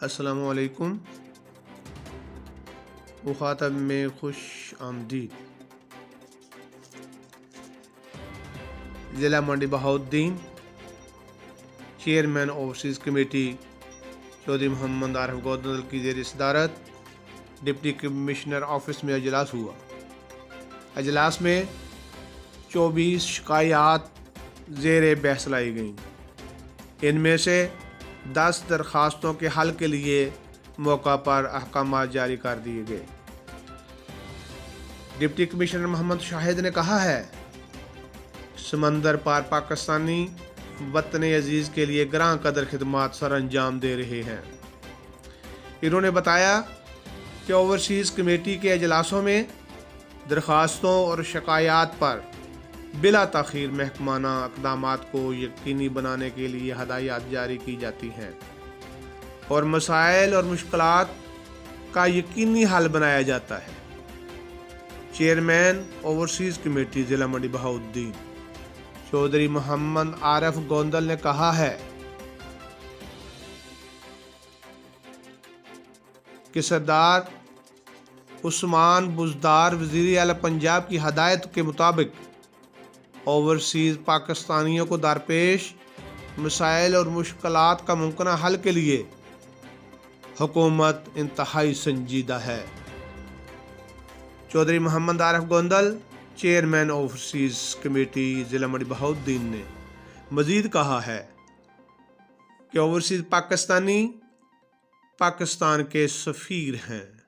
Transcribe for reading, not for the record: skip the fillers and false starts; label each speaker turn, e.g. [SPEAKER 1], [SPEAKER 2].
[SPEAKER 1] السلام علیکم، مخاطب میں خوش آمدید۔ ضلع Mandi Bahauddin chairman overseas committee Chaudhry Muhammad Arif Gondal کی زیر صدارت ڈپٹی کمشنر آفس میں اجلاس ہوا۔ اجلاس میں 24 شکایات زیر بحث لائی گئیں۔ ان میں سے 10 درخواستوں کے حل کے لیے موقع پر احکامات جاری کر دیے گئے۔ ڈپٹی کمشنر محمد شاہد نے کہا ہے، سمندر پار پاکستانی وطن عزیز کے لیے گراں قدر خدمات سر انجام دے رہے ہیں۔ انہوں نے بتایا کہ اوورسیز کمیٹی کے اجلاسوں میں درخواستوں اور شکایات پر بلا تاخیر محکمانہ اقدامات کو یقینی بنانے کے لیے ہدایات جاری کی جاتی ہیں اور مسائل اور مشکلات کا یقینی حل بنایا جاتا ہے۔ چیئرمین اوورسیز کمیٹی ضلع منڈی بہاؤالدین چودھری محمد عارف گوندل نے کہا ہے کہ سردار عثمان بزدار وزیر اعلیٰ پنجاب کی ہدایت کے مطابق اوورسیز پاکستانیوں کو درپیش مسائل اور مشکلات کا ممکنہ حل کے لیے حکومت انتہائی سنجیدہ ہے۔ Chaudhry Muhammad Arif Gondal chairman overseas committee ضلع منڈی بہاؤالدین نے مزید کہا ہے کہ اوورسیز پاکستانی پاکستان کے سفیر ہیں۔